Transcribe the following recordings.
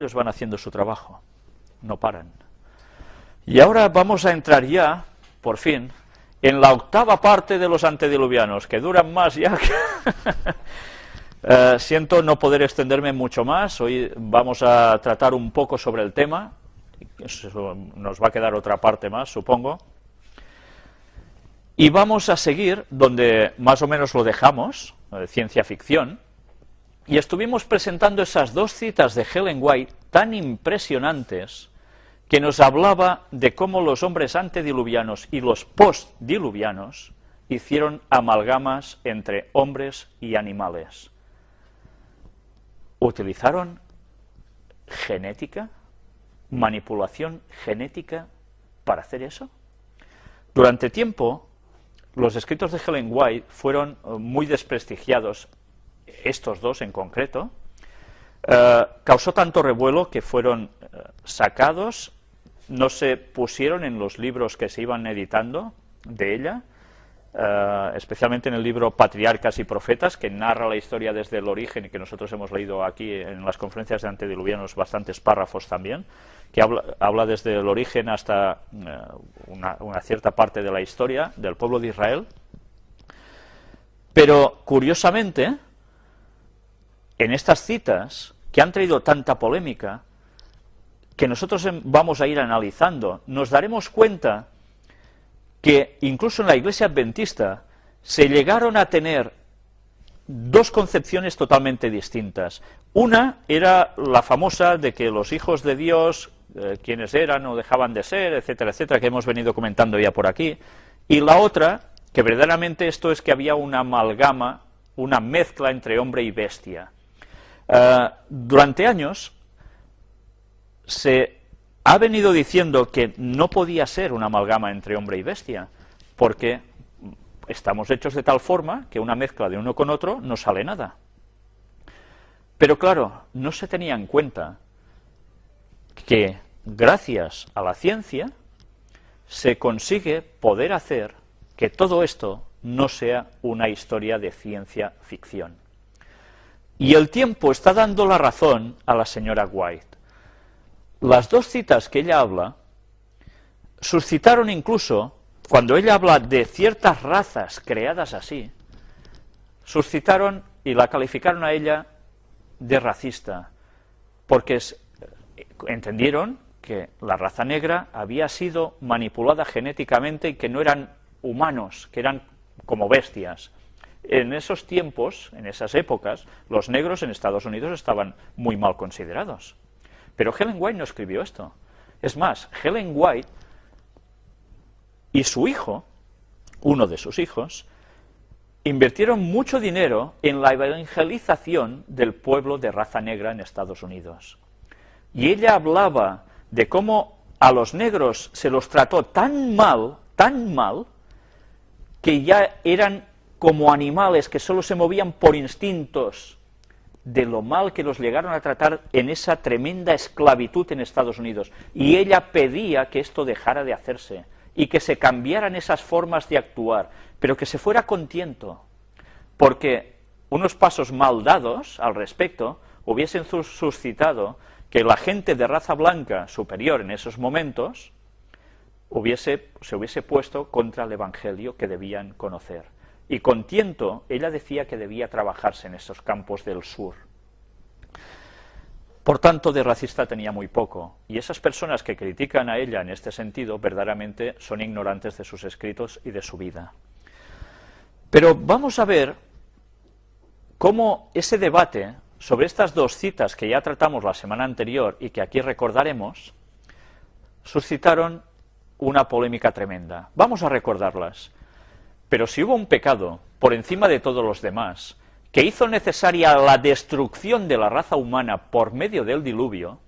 ellos van haciendo su trabajo, no paran. Y ahora vamos a entrar ya, por fin, en la octava parte de los antediluvianos, que duran más ya que... siento no poder extenderme mucho más, hoy vamos a tratar un poco sobre el tema, nos va a quedar otra parte más, supongo, y vamos a seguir donde más o menos lo dejamos, ciencia ficción, y estuvimos presentando esas dos citas de Ellen White tan impresionantes que nos hablaba de cómo los hombres antediluvianos y los postdiluvianos hicieron amalgamas entre hombres y animales. Utilizaron genética, manipulación genética para hacer eso. Durante tiempo, los escritos de Ellen White fueron muy desprestigiados, estos dos en concreto. Causó tanto revuelo que fueron sacados, no se pusieron en los libros que se iban editando de ella, especialmente en el libro Patriarcas y Profetas, que narra la historia desde el origen y que nosotros hemos leído aquí en las conferencias de antediluvianos bastantes párrafos también, que habla desde el origen hasta una cierta parte de la historia del pueblo de Israel. Pero, curiosamente, en estas citas, que han traído tanta polémica, que nosotros vamos a ir analizando, nos daremos cuenta que incluso en la Iglesia Adventista se llegaron a tener dos concepciones totalmente distintas. Una era la famosa de que los hijos de Dios, quienes eran o dejaban de ser, etcétera, etcétera, que hemos venido comentando ya por aquí, y la otra, que verdaderamente esto es que había una amalgama, una mezcla entre hombre y bestia. Durante años se ha venido diciendo que no podía ser una amalgama entre hombre y bestia, porque estamos hechos de tal forma que una mezcla de uno con otro no sale nada. Pero claro, no se tenía en cuenta que gracias a la ciencia se consigue poder hacer que todo esto no sea una historia de ciencia ficción. Y el tiempo está dando la razón a la señora White. Las dos citas que ella habla suscitaron incluso, cuando ella habla de ciertas razas creadas así, suscitaron y la calificaron a ella de racista, porque entendieron que la raza negra había sido manipulada genéticamente y que no eran humanos, que eran como bestias. En esos tiempos, en esas épocas, los negros en Estados Unidos estaban muy mal considerados. Pero Ellen White no escribió esto. Es más, Ellen White y su hijo, uno de sus hijos, invirtieron mucho dinero en la evangelización del pueblo de raza negra en Estados Unidos. Y ella hablaba de cómo a los negros se los trató tan mal, que ya eran como animales que solo se movían por instintos, de lo mal que los llegaron a tratar en esa tremenda esclavitud en Estados Unidos. Y ella pedía que esto dejara de hacerse y que se cambiaran esas formas de actuar, pero que se fuera con tiento, porque unos pasos mal dados al respecto hubiesen suscitado que la gente de raza blanca superior en esos momentos se hubiese puesto contra el Evangelio que debían conocer. Y con tiento, ella decía que debía trabajarse en esos campos del sur. Por tanto, de racista tenía muy poco, y esas personas que critican a ella en este sentido, verdaderamente son ignorantes de sus escritos y de su vida. Pero vamos a ver cómo ese debate sobre estas dos citas que ya tratamos la semana anterior y que aquí recordaremos, suscitaron una polémica tremenda. Vamos a recordarlas. Pero si hubo un pecado, por encima de todos los demás, que hizo necesaria la destrucción de la raza humana por medio del diluvio,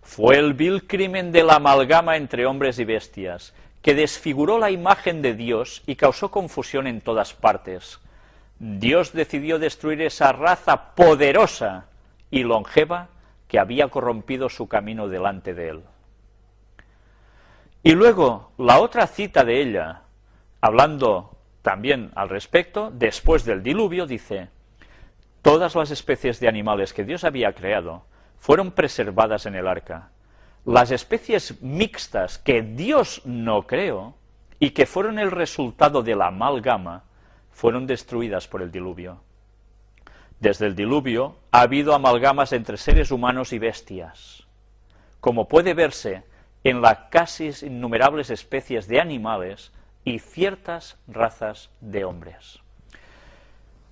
fue el vil crimen de la amalgama entre hombres y bestias, que desfiguró la imagen de Dios y causó confusión en todas partes. Dios decidió destruir esa raza poderosa y longeva que había corrompido su camino delante de él. Y luego, la otra cita de ella, hablando también al respecto, después del diluvio, dice: todas las especies de animales que Dios había creado fueron preservadas en el arca. Las especies mixtas que Dios no creó y que fueron el resultado de la amalgama fueron destruidas por el diluvio. Desde el diluvio ha habido amalgamas entre seres humanos y bestias, como puede verse en las casi innumerables especies de animales y ciertas razas de hombres.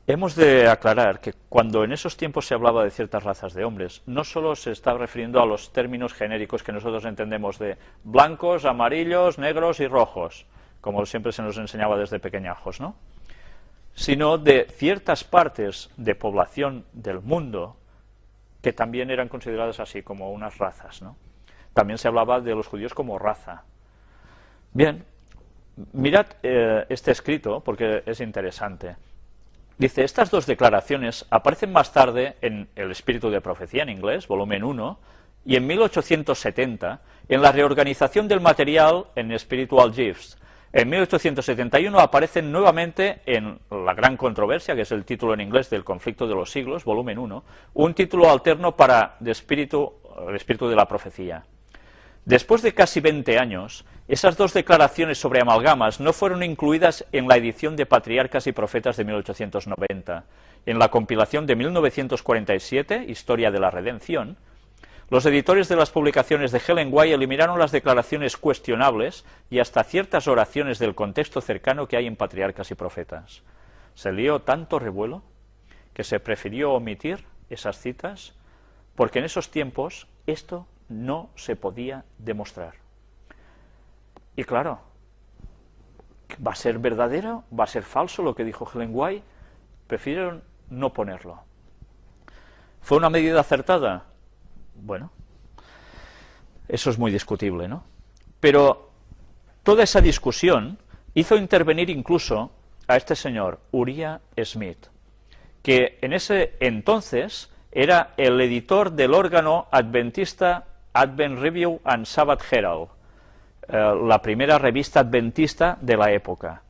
Hemos de aclarar que cuando en esos tiempos se hablaba de ciertas razas de hombres, no solo se está refiriendo a los términos genéricos que nosotros entendemos de blancos, amarillos, negros y rojos, como siempre se nos enseñaba desde pequeñajos, ¿no? Sino de ciertas partes de población del mundo que también eran consideradas así, como unas razas, ¿no? También se hablaba de los judíos como raza. Bien, mirad este escrito, porque es interesante. Dice, estas dos declaraciones aparecen más tarde en El espíritu de profecía, en inglés, volumen 1, y en 1870, en la reorganización del material en Spiritual Gifts. En 1871 aparecen nuevamente en La gran controversia, que es el título en inglés del conflicto de los siglos, volumen 1, un título alterno para el espíritu de la profecía. Después de casi 20 años, esas dos declaraciones sobre amalgamas no fueron incluidas en la edición de Patriarcas y Profetas de 1890. En la compilación de 1947, Historia de la Redención, los editores de las publicaciones de Ellen White eliminaron las declaraciones cuestionables y hasta ciertas oraciones del contexto cercano que hay en Patriarcas y Profetas. Se lió tanto revuelo que se prefirió omitir esas citas porque en esos tiempos esto no se podía demostrar. Y claro, ¿va a ser verdadero? ¿Va a ser falso lo que dijo Ellen White? Prefirieron no ponerlo. ¿Fue una medida acertada? Bueno, eso es muy discutible, ¿no? Pero toda esa discusión hizo intervenir incluso a este señor, Uriah Smith, que en ese entonces era el editor del órgano adventista Advent Review and Sabbath Herald, la primera revista adventista de la época,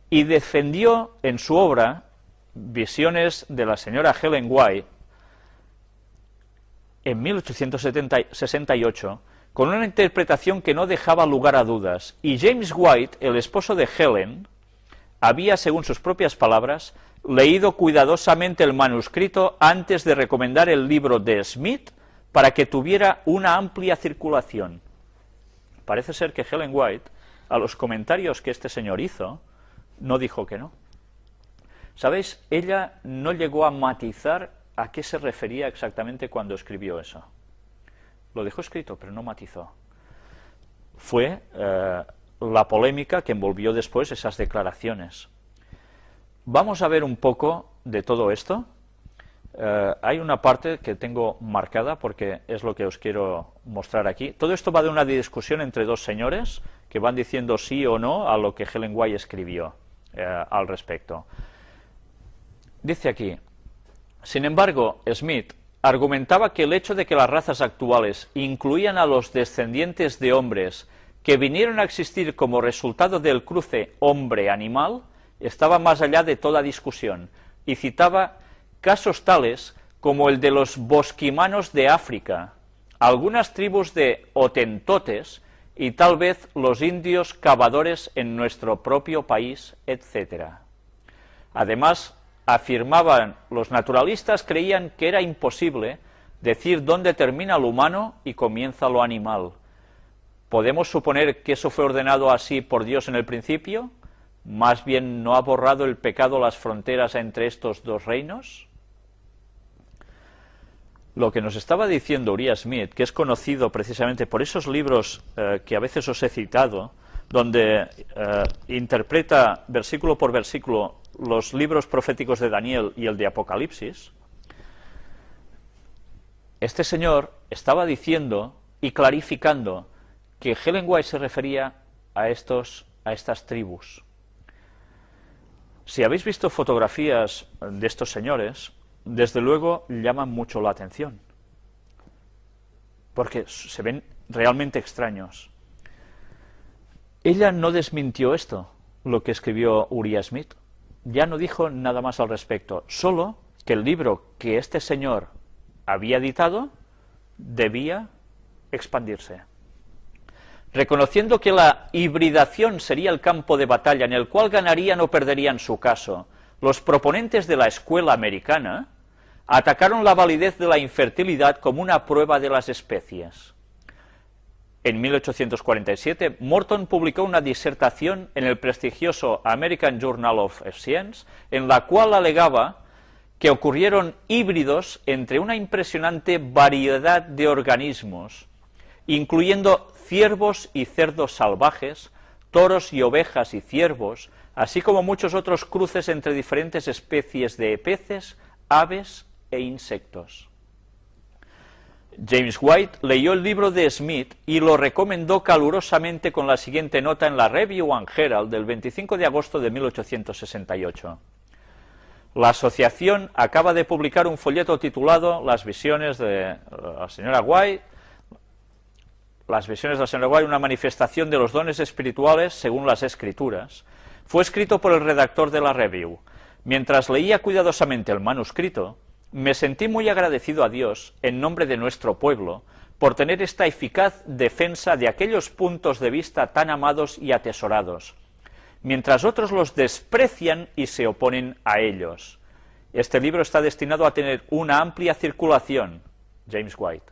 y defendió en su obra Visiones de la señora Ellen White en 1868 con una interpretación que no dejaba lugar a dudas, y James White, el esposo de Helen, había, según sus propias palabras, leído cuidadosamente el manuscrito antes de recomendar el libro de Smith para que tuviera una amplia circulación. Parece ser que Ellen White, a los comentarios que este señor hizo, no dijo que no. ¿Sabéis? Ella no llegó a matizar a qué se refería exactamente cuando escribió eso. Lo dejó escrito, pero no matizó. Fue la polémica que envolvió después esas declaraciones. Vamos a ver un poco de todo esto. Hay una parte que tengo marcada porque es lo que os quiero mostrar aquí. Todo esto va de una discusión entre dos señores que van diciendo sí o no a lo que Ellen White escribió al respecto. Dice aquí, sin embargo, Smith argumentaba que el hecho de que las razas actuales incluían a los descendientes de hombres que vinieron a existir como resultado del cruce hombre-animal estaba más allá de toda discusión, y citaba casos tales como el de los bosquimanos de África, algunas tribus de Hotentotes y tal vez los indios cavadores en nuestro propio país, etc. Además, afirmaban los naturalistas, creían que era imposible decir dónde termina lo humano y comienza lo animal. ¿Podemos suponer que eso fue ordenado así por Dios en el principio? ¿Más bien no ha borrado el pecado las fronteras entre estos dos reinos? Lo que nos estaba diciendo Uriah Smith, que es conocido precisamente por esos libros que a veces os he citado, donde interpreta versículo por versículo los libros proféticos de Daniel y el de Apocalipsis, este señor estaba diciendo y clarificando que Ellen White se refería a estas tribus. Si habéis visto fotografías de estos señores, desde luego llaman mucho la atención, porque se ven realmente extraños. Ella no desmintió esto, lo que escribió Uriah Smith, ya no dijo nada más al respecto, solo que el libro que este señor había editado debía expandirse. Reconociendo que la hibridación sería el campo de batalla en el cual ganarían o perderían su caso, los proponentes de la escuela americana atacaron la validez de la infertilidad como una prueba de las especies. En 1847, Morton publicó una disertación en el prestigioso American Journal of Science, en la cual alegaba que ocurrieron híbridos entre una impresionante variedad de organismos, incluyendo ciervos y cerdos salvajes, toros y ovejas y ciervos, así como muchos otros cruces entre diferentes especies de peces, aves e insectos. James White leyó el libro de Smith y lo recomendó calurosamente con la siguiente nota en la Review and Herald del 25 de agosto de 1868. La asociación acaba de publicar un folleto titulado Las visiones de la señora White, una manifestación de los dones espirituales según las Escrituras. Fue escrito por el redactor de la Review. Mientras leía cuidadosamente el manuscrito, me sentí muy agradecido a Dios, en nombre de nuestro pueblo, por tener esta eficaz defensa de aquellos puntos de vista tan amados y atesorados, mientras otros los desprecian y se oponen a ellos. Este libro está destinado a tener una amplia circulación. James White.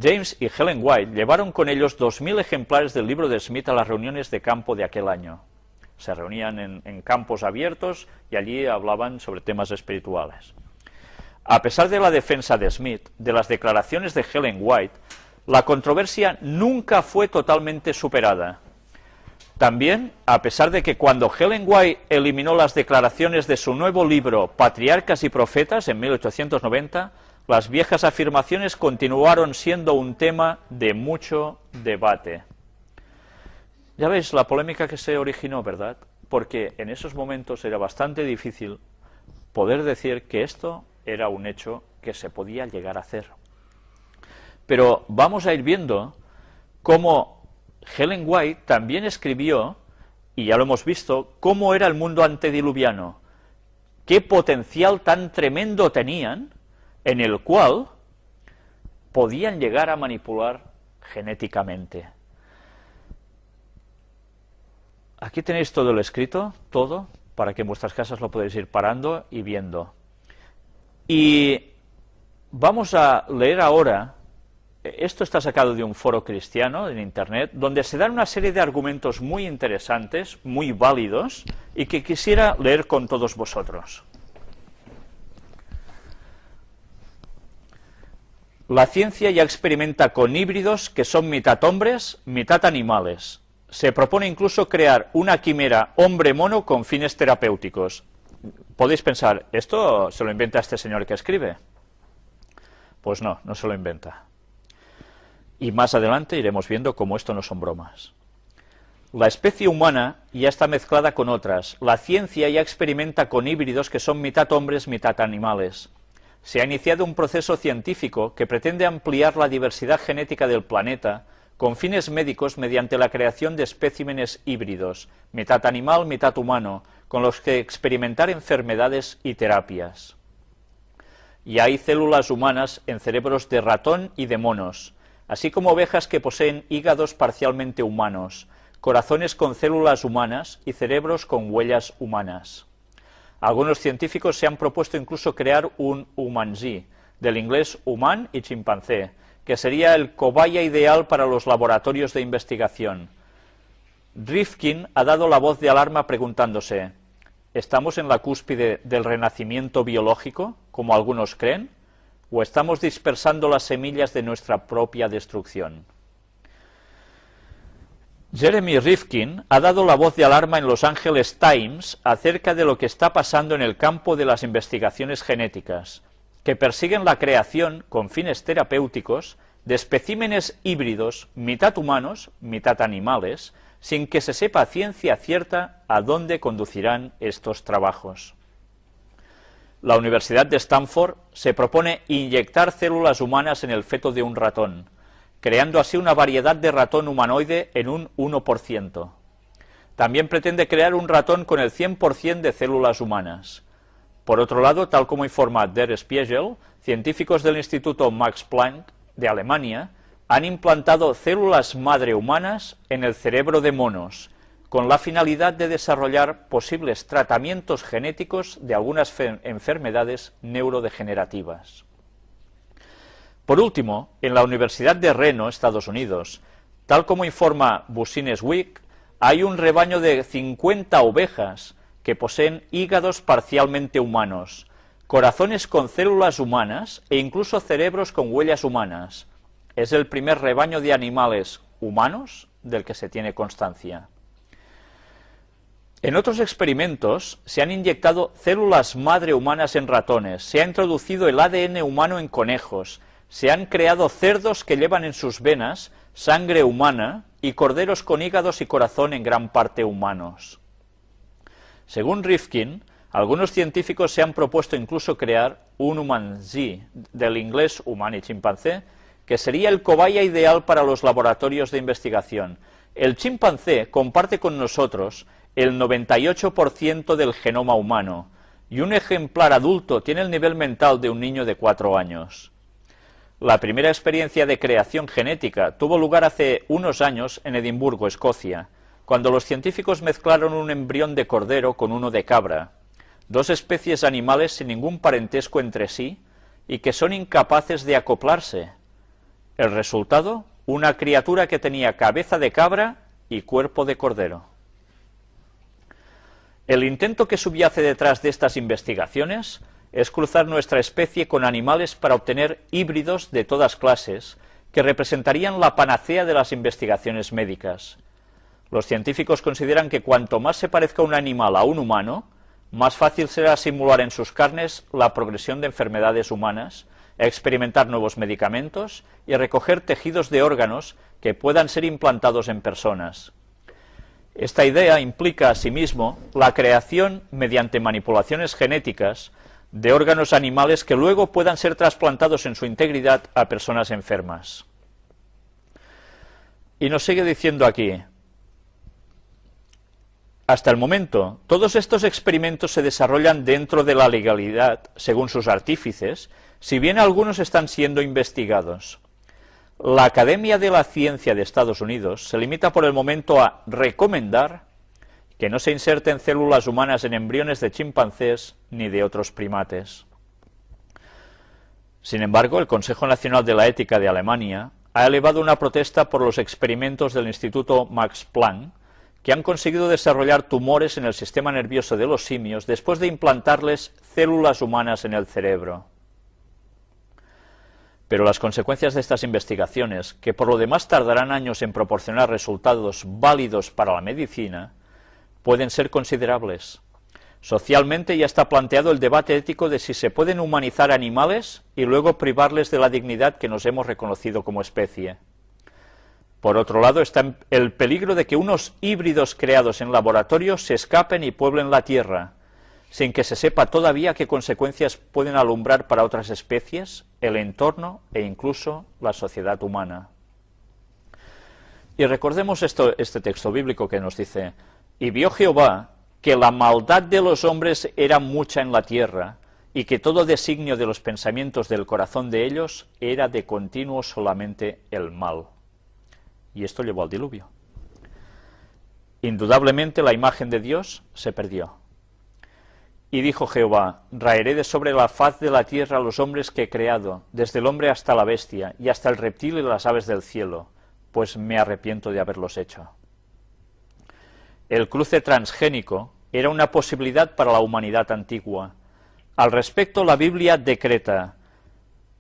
James y Helen White llevaron con ellos 2000 ejemplares del libro de Smith a las reuniones de campo de aquel año. Se reunían en campos abiertos y allí hablaban sobre temas espirituales. A pesar de la defensa de Smith, de las declaraciones de Helen White, la controversia nunca fue totalmente superada. También, a pesar de que cuando Helen White eliminó las declaraciones de su nuevo libro Patriarcas y Profetas en 1890, las viejas afirmaciones continuaron siendo un tema de mucho debate. Ya veis la polémica que se originó, ¿verdad? Porque en esos momentos era bastante difícil poder decir que esto era un hecho que se podía llegar a hacer. Pero vamos a ir viendo cómo Helen White también escribió, y ya lo hemos visto, cómo era el mundo antediluviano, qué potencial tan tremendo tenían, en el cual podían llegar a manipular genéticamente. Aquí tenéis todo el escrito, todo, para que en vuestras casas lo podéis ir parando y viendo. Y vamos a leer ahora, esto está sacado de un foro cristiano en internet, donde se dan una serie de argumentos muy interesantes, muy válidos, y que quisiera leer con todos vosotros. La ciencia ya experimenta con híbridos que son mitad hombres, mitad animales. Se propone incluso crear una quimera hombre-mono con fines terapéuticos. Podéis pensar, ¿esto se lo inventa este señor que escribe? Pues no, no se lo inventa. Y más adelante iremos viendo cómo esto no son bromas. La especie humana ya está mezclada con otras. La ciencia ya experimenta con híbridos que son mitad hombres, mitad animales. Se ha iniciado un proceso científico que pretende ampliar la diversidad genética del planeta con fines médicos mediante la creación de espécimenes híbridos, mitad animal, mitad humano, con los que experimentar enfermedades y terapias. Y hay células humanas en cerebros de ratón y de monos, así como ovejas que poseen hígados parcialmente humanos, corazones con células humanas y cerebros con huellas humanas. Algunos científicos se han propuesto incluso crear un humanzee, del inglés humán y chimpancé, que sería el cobaya ideal para los laboratorios de investigación. Rifkin ha dado la voz de alarma preguntándose, ¿estamos en la cúspide del renacimiento biológico, como algunos creen, o estamos dispersando las semillas de nuestra propia destrucción? Jeremy Rifkin ha dado la voz de alarma en Los Angeles Times acerca de lo que está pasando en el campo de las investigaciones genéticas, que persiguen la creación, con fines terapéuticos, de especímenes híbridos, mitad humanos, mitad animales, sin que se sepa a ciencia cierta a dónde conducirán estos trabajos. La Universidad de Stanford se propone inyectar células humanas en el feto de un ratón, creando así una variedad de ratón humanoide en un 1%. También pretende crear un ratón con el 100% de células humanas. Por otro lado, tal como informa Der Spiegel, científicos del Instituto Max Planck de Alemania han implantado células madre humanas en el cerebro de monos, con la finalidad de desarrollar posibles tratamientos genéticos de algunas enfermedades neurodegenerativas. Por último, en la Universidad de Reno, Estados Unidos, tal como informa Business Week, hay un rebaño de 50 ovejas que poseen hígados parcialmente humanos, corazones con células humanas e incluso cerebros con huellas humanas. Es el primer rebaño de animales humanos del que se tiene constancia. En otros experimentos se han inyectado células madre humanas en ratones, se ha introducido el ADN humano en conejos, se han creado cerdos que llevan en sus venas sangre humana y corderos con hígados y corazón en gran parte humanos. Según Rifkin, algunos científicos se han propuesto incluso crear un humanzee, del inglés humano y chimpancé, que sería el cobaya ideal para los laboratorios de investigación. El chimpancé comparte con nosotros el 98% del genoma humano, y un ejemplar adulto tiene el nivel mental de un niño de 4 años. La primera experiencia de creación genética tuvo lugar hace unos años en Edimburgo, Escocia, cuando los científicos mezclaron un embrión de cordero con uno de cabra, dos especies animales sin ningún parentesco entre sí y que son incapaces de acoplarse. El resultado, una criatura que tenía cabeza de cabra y cuerpo de cordero. El intento que subyace detrás de estas investigaciones es cruzar nuestra especie con animales para obtener híbridos de todas clases que representarían la panacea de las investigaciones médicas. Los científicos consideran que cuanto más se parezca un animal a un humano, más fácil será simular en sus carnes la progresión de enfermedades humanas, experimentar nuevos medicamentos y recoger tejidos de órganos que puedan ser implantados en personas. Esta idea implica asimismo la creación, mediante manipulaciones genéticas, de órganos animales que luego puedan ser trasplantados en su integridad a personas enfermas. Y nos sigue diciendo aquí: hasta el momento, todos estos experimentos se desarrollan dentro de la legalidad, según sus artífices, si bien algunos están siendo investigados. La Academia de la Ciencia de Estados Unidos se limita por el momento a recomendar que no se inserten células humanas en embriones de chimpancés ni de otros primates. Sin embargo, el Consejo Nacional de la Ética de Alemania ha elevado una protesta por los experimentos del Instituto Max Planck, que han conseguido desarrollar tumores en el sistema nervioso de los simios después de implantarles células humanas en el cerebro. Pero las consecuencias de estas investigaciones, que por lo demás tardarán años en proporcionar resultados válidos para la medicina, pueden ser considerables. Socialmente ya está planteado el debate ético de si se pueden humanizar animales y luego privarles de la dignidad que nos hemos reconocido como especie. Por otro lado, está el peligro de que unos híbridos creados en laboratorio se escapen y pueblen la Tierra, sin que se sepa todavía qué consecuencias pueden alumbrar para otras especies, el entorno e incluso la sociedad humana. Y recordemos este texto bíblico que nos dice: y vio Jehová que la maldad de los hombres era mucha en la tierra, y que todo designio de los pensamientos del corazón de ellos era de continuo solamente el mal. Y esto llevó al diluvio. Indudablemente la imagen de Dios se perdió. Y dijo Jehová: raeré de sobre la faz de la tierra a los hombres que he creado, desde el hombre hasta la bestia, y hasta el reptil y las aves del cielo, pues me arrepiento de haberlos hecho. El cruce transgénico era una posibilidad para la humanidad antigua. Al respecto, la Biblia decreta: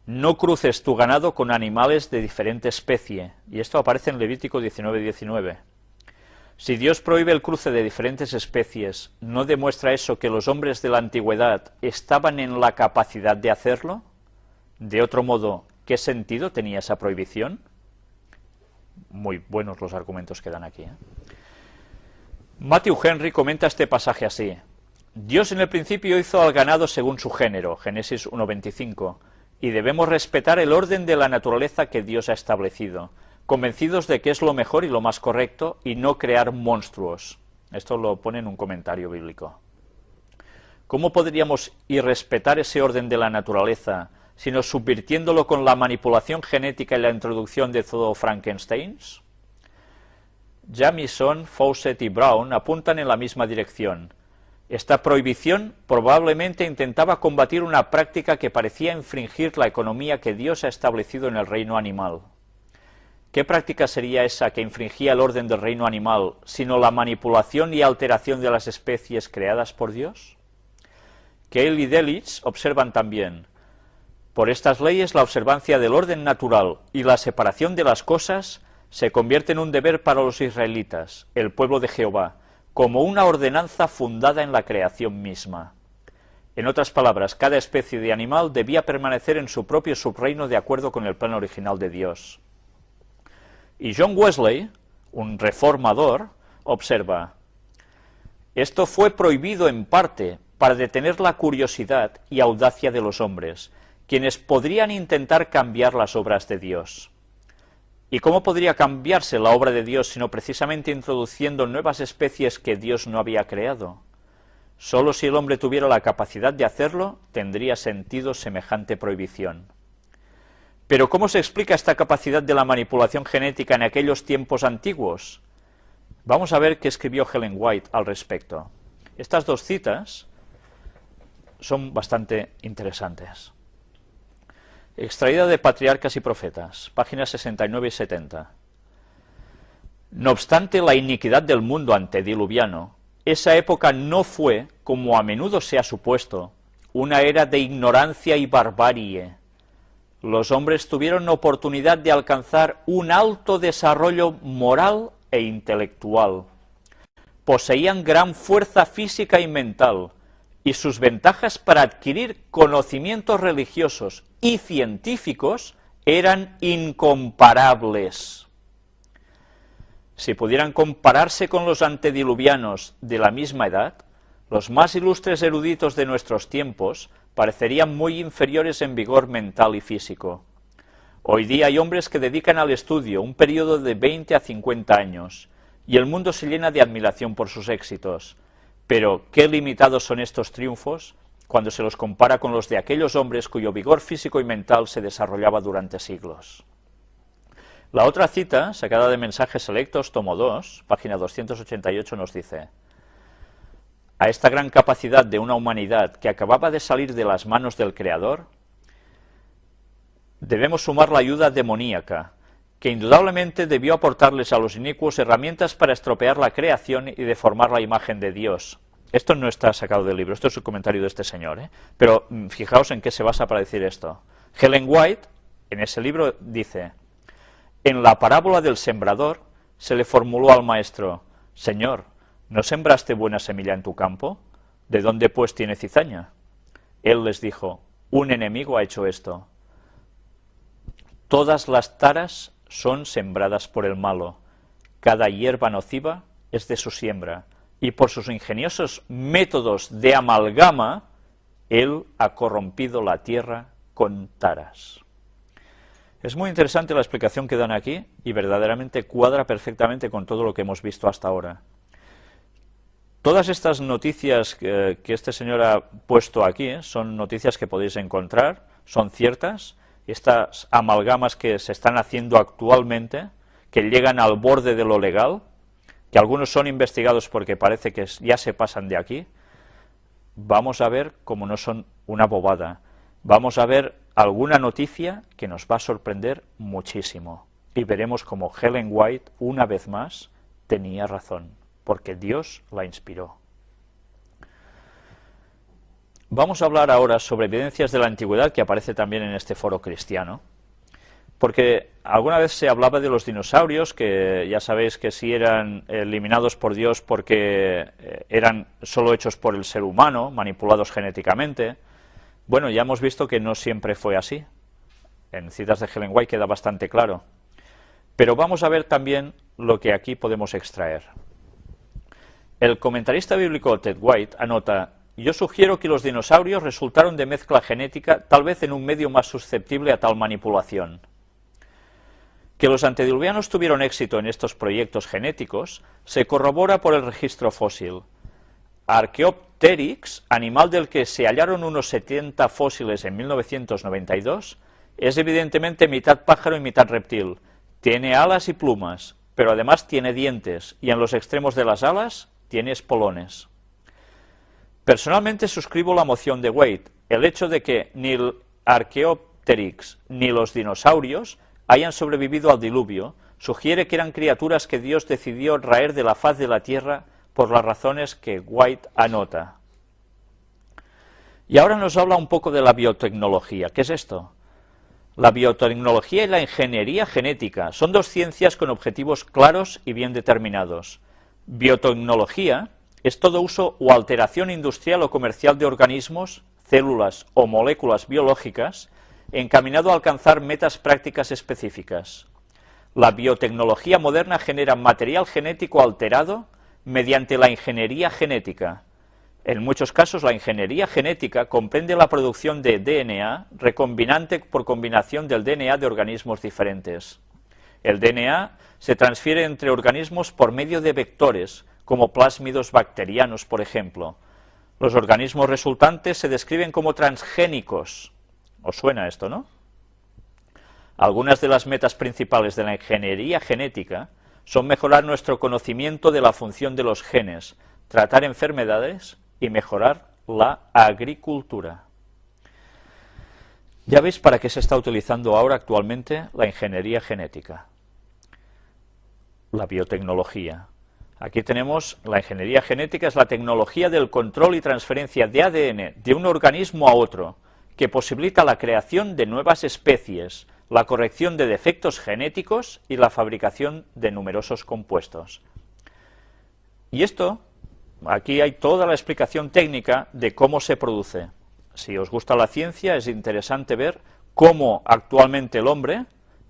no cruces tu ganado con animales de diferente especie, y esto aparece en Levítico 19:19. Si Dios prohíbe el cruce de diferentes especies, ¿no demuestra eso que los hombres de la antigüedad estaban en la capacidad de hacerlo? De otro modo, ¿qué sentido tenía esa prohibición? Muy buenos los argumentos que dan aquí, Matthew Henry comenta este pasaje así: Dios en el principio hizo al ganado según su género, Génesis 1:25, y debemos respetar el orden de la naturaleza que Dios ha establecido, convencidos de que es lo mejor y lo más correcto, y no crear monstruos. Esto lo pone en un comentario bíblico. ¿cómo podríamos irrespetar ese orden de la naturaleza, sino subvirtiéndolo con la manipulación genética y la introducción de todo Frankensteins? Jamieson, Fawcett y Brown apuntan en la misma dirección. Esta prohibición probablemente intentaba combatir una práctica que parecía infringir la economía que Dios ha establecido en el reino animal. ¿Qué práctica sería esa que infringía el orden del reino animal, sino la manipulación y alteración de las especies creadas por Dios? Cale y Delitzsch observan también: por estas leyes la observancia del orden natural y la separación de las cosas se convierte en un deber para los israelitas, el pueblo de Jehová, como una ordenanza fundada en la creación misma. En otras palabras, cada especie de animal debía permanecer en su propio subreino de acuerdo con el plan original de Dios. Y John Wesley, un reformador, observa: esto fue prohibido en parte para detener la curiosidad y audacia de los hombres, quienes podrían intentar cambiar las obras de Dios. ¿Y cómo podría cambiarse la obra de Dios sino precisamente introduciendo nuevas especies que Dios no había creado? Solo si el hombre tuviera la capacidad de hacerlo, tendría sentido semejante prohibición. Pero ¿cómo se explica esta capacidad de la manipulación genética en aquellos tiempos antiguos? Vamos a ver qué escribió Ellen White al respecto. Estas dos citas son bastante interesantes. Extraída de Patriarcas y Profetas, páginas 69 y 70. No obstante la iniquidad del mundo antediluviano, esa época no fue, como a menudo se ha supuesto, una era de ignorancia y barbarie. Los hombres tuvieron oportunidad de alcanzar un alto desarrollo moral e intelectual. Poseían gran fuerza física y mental, y sus ventajas para adquirir conocimientos religiosos y científicos eran incomparables. Si pudieran compararse con los antediluvianos de la misma edad, los más ilustres eruditos de nuestros tiempos parecerían muy inferiores en vigor mental y físico. Hoy día hay hombres que dedican al estudio un periodo de 20 a 50 años, y el mundo se llena de admiración por sus éxitos. Pero qué limitados son estos triunfos cuando se los compara con los de aquellos hombres cuyo vigor físico y mental se desarrollaba durante siglos. La otra cita, sacada de Mensajes Selectos, tomo 2, página 288, nos dice: a esta gran capacidad de una humanidad que acababa de salir de las manos del Creador, debemos sumar la ayuda demoníaca, que indudablemente debió aportarles a los inicuos herramientas para estropear la creación y deformar la imagen de Dios. Esto no está sacado del libro, esto es un comentario de este señor, pero fijaos en qué se basa para decir esto. Ellen White, en ese libro, dice: en la parábola del sembrador se le formuló al maestro: Señor, ¿no sembraste buena semilla en tu campo? ¿De dónde pues tiene cizaña? Él les dijo: un enemigo ha hecho esto. Todas las taras son sembradas por el malo, cada hierba nociva es de su siembra, y por sus ingeniosos métodos de amalgama, él ha corrompido la tierra con taras. Es muy interesante la explicación que dan aquí, y verdaderamente cuadra perfectamente con todo lo que hemos visto hasta ahora. Todas estas noticias que este señor ha puesto aquí, son noticias que podéis encontrar, son ciertas. Estas amalgamas que se están haciendo actualmente, que llegan al borde de lo legal, que algunos son investigados porque parece que ya se pasan de aquí, vamos a ver cómo no son una bobada. Vamos a ver alguna noticia que nos va a sorprender muchísimo. Y veremos cómo Ellen White, una vez más, tenía razón, porque Dios la inspiró. Vamos a hablar ahora sobre evidencias de la antigüedad, que aparece también en este foro cristiano, porque alguna vez se hablaba de los dinosaurios, que ya sabéis que sí eran eliminados por Dios porque eran solo hechos por el ser humano, manipulados genéticamente. Bueno, ya hemos visto que no siempre fue así. En citas de Ellen White queda bastante claro. Pero vamos a ver también lo que aquí podemos extraer. El comentarista bíblico Ted White anota: yo sugiero que los dinosaurios resultaron de mezcla genética, tal vez en un medio más susceptible a tal manipulación. Que los antediluvianos tuvieron éxito en estos proyectos genéticos se corrobora por el registro fósil. Archaeopteryx Archaeopteryx, animal del que se hallaron unos 70 fósiles en 1992, es evidentemente mitad pájaro y mitad reptil. Tiene alas y plumas, pero además tiene dientes, y en los extremos de las alas tiene espolones. Personalmente suscribo la moción de Waite. El hecho de que ni el Archaeopteryx ni los dinosaurios hayan sobrevivido al diluvio sugiere que eran criaturas que Dios decidió raer de la faz de la tierra por las razones que Waite anota. Y ahora nos habla un poco de la biotecnología. ¿Qué es esto? La biotecnología y la ingeniería genética son dos ciencias con objetivos claros y bien determinados. Biotecnología es todo uso o alteración industrial o comercial de organismos, células o moléculas biológicas encaminado a alcanzar metas prácticas específicas. La biotecnología moderna genera material genético alterado mediante la ingeniería genética. En muchos casos, la ingeniería genética comprende la producción de DNA recombinante por combinación del DNA de organismos diferentes. El DNA se transfiere entre organismos por medio de vectores, como plásmidos bacterianos, por ejemplo. Los organismos resultantes se describen como transgénicos. ¿Os suena esto, no? Algunas de las metas principales de la ingeniería genética son mejorar nuestro conocimiento de la función de los genes, tratar enfermedades y mejorar la agricultura. Ya veis para qué se está utilizando ahora actualmente la ingeniería genética, la biotecnología. Aquí tenemos la ingeniería genética, es la tecnología del control y transferencia de ADN de un organismo a otro, que posibilita la creación de nuevas especies, la corrección de defectos genéticos y la fabricación de numerosos compuestos. Y esto, aquí hay toda la explicación técnica de cómo se produce. Si os gusta la ciencia, es interesante ver cómo actualmente el hombre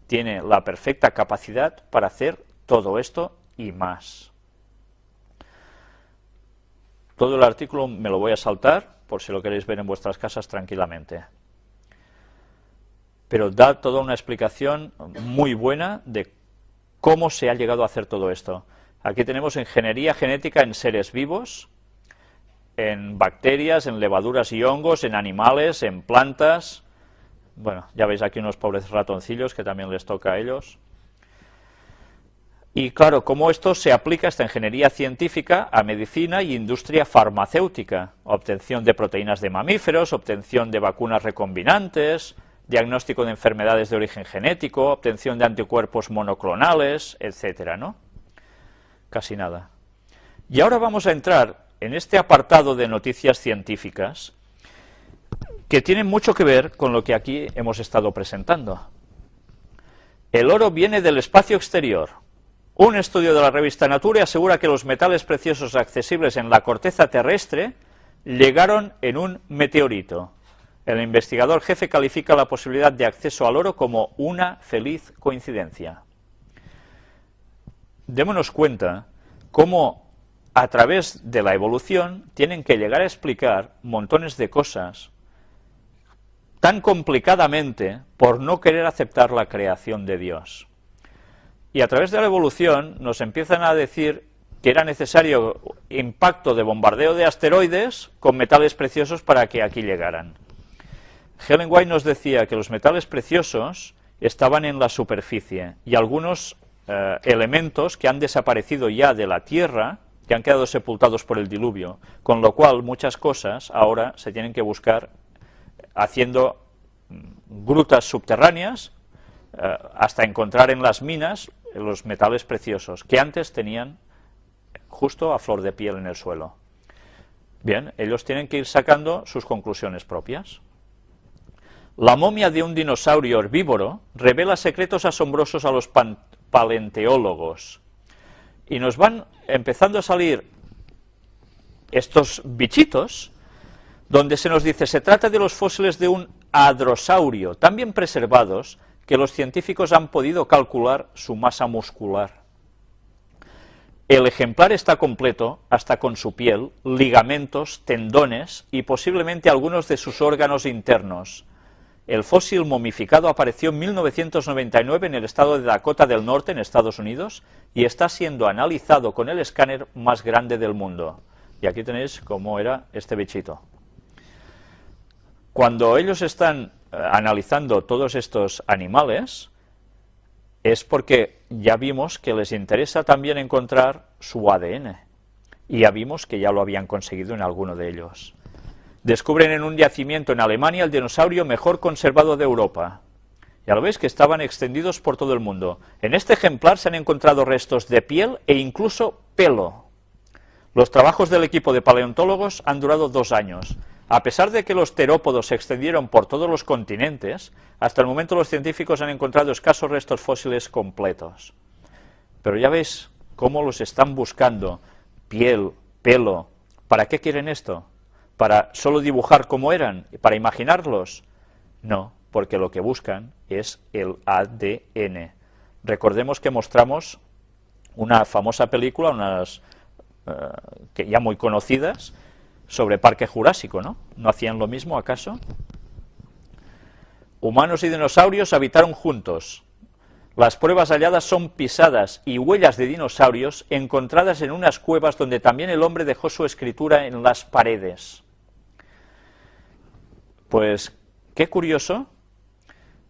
tiene la perfecta capacidad para hacer todo esto y más. Todo el artículo me lo voy a saltar, por si lo queréis ver en vuestras casas tranquilamente. Pero da toda una explicación muy buena de cómo se ha llegado a hacer todo esto. Aquí tenemos ingeniería genética en seres vivos, en bacterias, en levaduras y hongos, en animales, en plantas. Bueno, ya veis aquí unos pobres ratoncillos que también les toca a ellos. Y claro, cómo esto se aplica, esta ingeniería científica, a medicina y industria farmacéutica, obtención de proteínas de mamíferos, obtención de vacunas recombinantes, diagnóstico de enfermedades de origen genético, obtención de anticuerpos monoclonales, etcétera, ¿no? Casi nada. Y ahora vamos a entrar en este apartado de noticias científicas que tienen mucho que ver con lo que aquí hemos estado presentando. El oro viene del espacio exterior. Un estudio de la revista Nature asegura que los metales preciosos accesibles en la corteza terrestre llegaron en un meteorito. El investigador jefe califica la posibilidad de acceso al oro como una feliz coincidencia. Démonos cuenta cómo a través de la evolución tienen que llegar a explicar montones de cosas tan complicadamente por no querer aceptar la creación de Dios. Y a través de la evolución nos empiezan a decir que era necesario impacto de bombardeo de asteroides con metales preciosos para que aquí llegaran. Ellen White nos decía que los metales preciosos estaban en la superficie y algunos elementos que han desaparecido ya de la Tierra, que han quedado sepultados por el diluvio, con lo cual muchas cosas ahora se tienen que buscar haciendo grutas subterráneas hasta encontrar en las minas los metales preciosos, que antes tenían justo a flor de piel en el suelo. Bien, ellos tienen que ir sacando sus conclusiones propias. La momia de un dinosaurio herbívoro revela secretos asombrosos a los paleontólogos. Y nos van empezando a salir estos bichitos, donde se nos dice, se trata de los fósiles de un hadrosaurio, tan bien preservados que los científicos han podido calcular su masa muscular. El ejemplar está completo, hasta con su piel, ligamentos, tendones y posiblemente algunos de sus órganos internos. El fósil momificado apareció en 1999 en el estado de Dakota del Norte, en Estados Unidos, y está siendo analizado con el escáner más grande del mundo. Y aquí tenéis cómo era este bichito. Cuando ellos están analizando todos estos animales, es porque ya vimos que les interesa también encontrar su ADN. Y ya vimos que ya lo habían conseguido en alguno de ellos. Descubren en un yacimiento en Alemania el dinosaurio mejor conservado de Europa. Ya lo veis que estaban extendidos por todo el mundo. En este ejemplar se han encontrado restos de piel e incluso pelo. Los trabajos del equipo de paleontólogos han durado 2 años. A pesar de que los terópodos se extendieron por todos los continentes, hasta el momento los científicos han encontrado escasos restos fósiles completos. Pero ya veis cómo los están buscando. Piel, pelo. ¿Para qué quieren esto? ¿Para solo dibujar cómo eran? ¿Para imaginarlos? No, porque lo que buscan es el ADN. Recordemos que mostramos una famosa película, unas que ya muy conocidas, sobre Parque Jurásico, ¿no? ¿No hacían lo mismo, acaso? Humanos y dinosaurios habitaron juntos. Las pruebas halladas son pisadas y huellas de dinosaurios encontradas en unas cuevas donde también el hombre dejó su escritura en las paredes. Pues, qué curioso.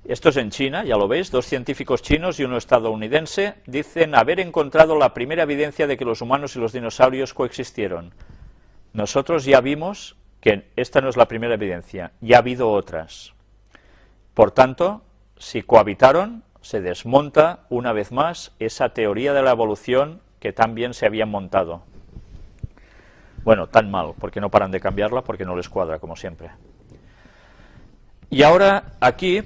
Esto es en China, ya lo veis, 2 científicos chinos y uno estadounidense dicen haber encontrado la primera evidencia de que los humanos y los dinosaurios coexistieron. Nosotros ya vimos que esta no es la primera evidencia, ya ha habido otras. Por tanto, si cohabitaron, se desmonta una vez más esa teoría de la evolución que tan bien se habían montado. Bueno, tan mal, porque no paran de cambiarla, porque no les cuadra, como siempre. Y ahora, aquí,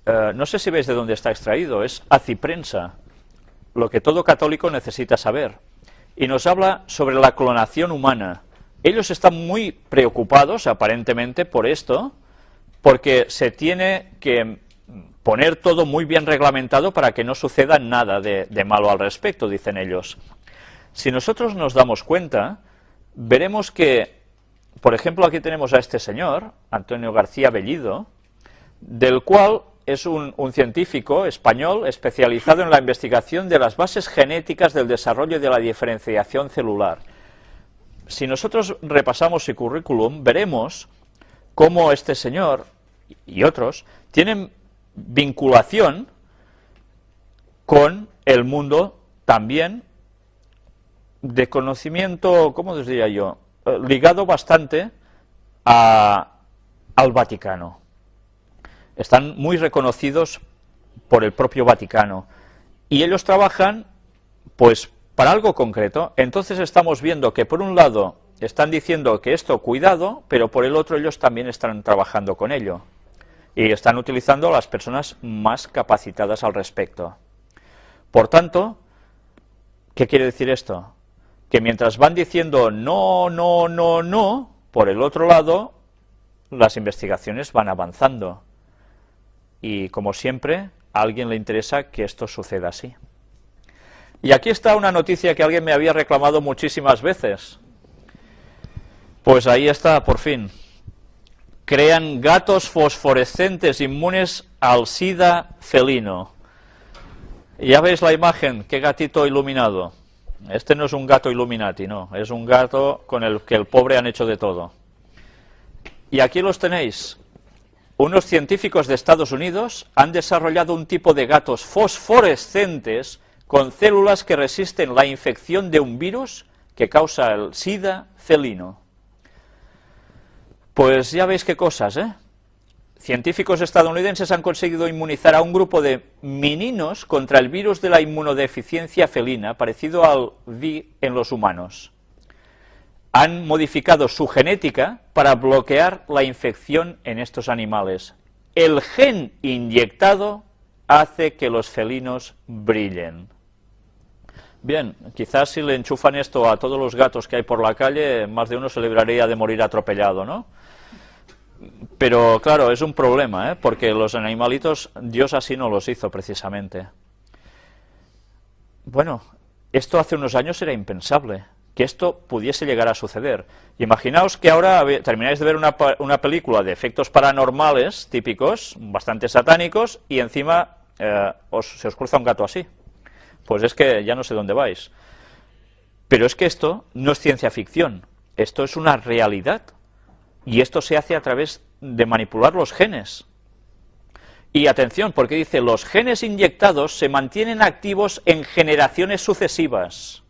no sé si veis de dónde está extraído, es aciprensa, lo que todo católico necesita saber. Y nos habla sobre la clonación humana. Ellos están muy preocupados, aparentemente, por esto, porque se tiene que poner todo muy bien reglamentado para que no suceda nada de malo al respecto, dicen ellos. Si nosotros nos damos cuenta, veremos que, por ejemplo, aquí tenemos a este señor, Antonio García Bellido, del cual es un científico español especializado en la investigación de las bases genéticas del desarrollo y de la diferenciación celular. Si nosotros repasamos su currículum, veremos cómo este señor y otros tienen vinculación con el mundo también de conocimiento, ¿cómo os diría yo?, ligado bastante al Vaticano. Están muy reconocidos por el propio Vaticano y ellos trabajan pues para algo concreto. Entonces estamos viendo que por un lado están diciendo que esto cuidado, pero por el otro ellos también están trabajando con ello y están utilizando a las personas más capacitadas al respecto. Por tanto, ¿qué quiere decir esto? Que mientras van diciendo no, no, no, no, por el otro lado las investigaciones van avanzando. Y, como siempre, a alguien le interesa que esto suceda así. Y aquí está una noticia que alguien me había reclamado muchísimas veces. Pues ahí está, por fin. Crean gatos fosforescentes inmunes al SIDA felino. Ya veis la imagen, qué gatito iluminado. Este no es un gato Illuminati, no, es un gato con el que el pobre han hecho de todo. Y aquí los tenéis. Unos científicos de Estados Unidos han desarrollado un tipo de gatos fosforescentes con células que resisten la infección de un virus que causa el SIDA felino. Pues ya veis qué cosas, ¿eh? Científicos estadounidenses han conseguido inmunizar a un grupo de meninos contra el virus de la inmunodeficiencia felina, parecido al VI en los humanos. Han modificado su genética para bloquear la infección en estos animales. El gen inyectado hace que los felinos brillen. Bien, quizás si le enchufan esto a todos los gatos que hay por la calle, más de uno se libraría de morir atropellado, ¿no? Pero claro, es un problema, ¿eh? Porque los animalitos, Dios así no los hizo precisamente. Bueno, esto hace unos años era impensable, que esto pudiese llegar a suceder. Imaginaos que ahora termináis de ver una película de efectos paranormales típicos, bastante satánicos, y encima se os cruza un gato así. Pues es que ya no sé dónde vais. Pero es que esto no es ciencia ficción. Esto es una realidad. Y esto se hace a través de manipular los genes. Y atención, porque dice, los genes inyectados se mantienen activos en generaciones sucesivas.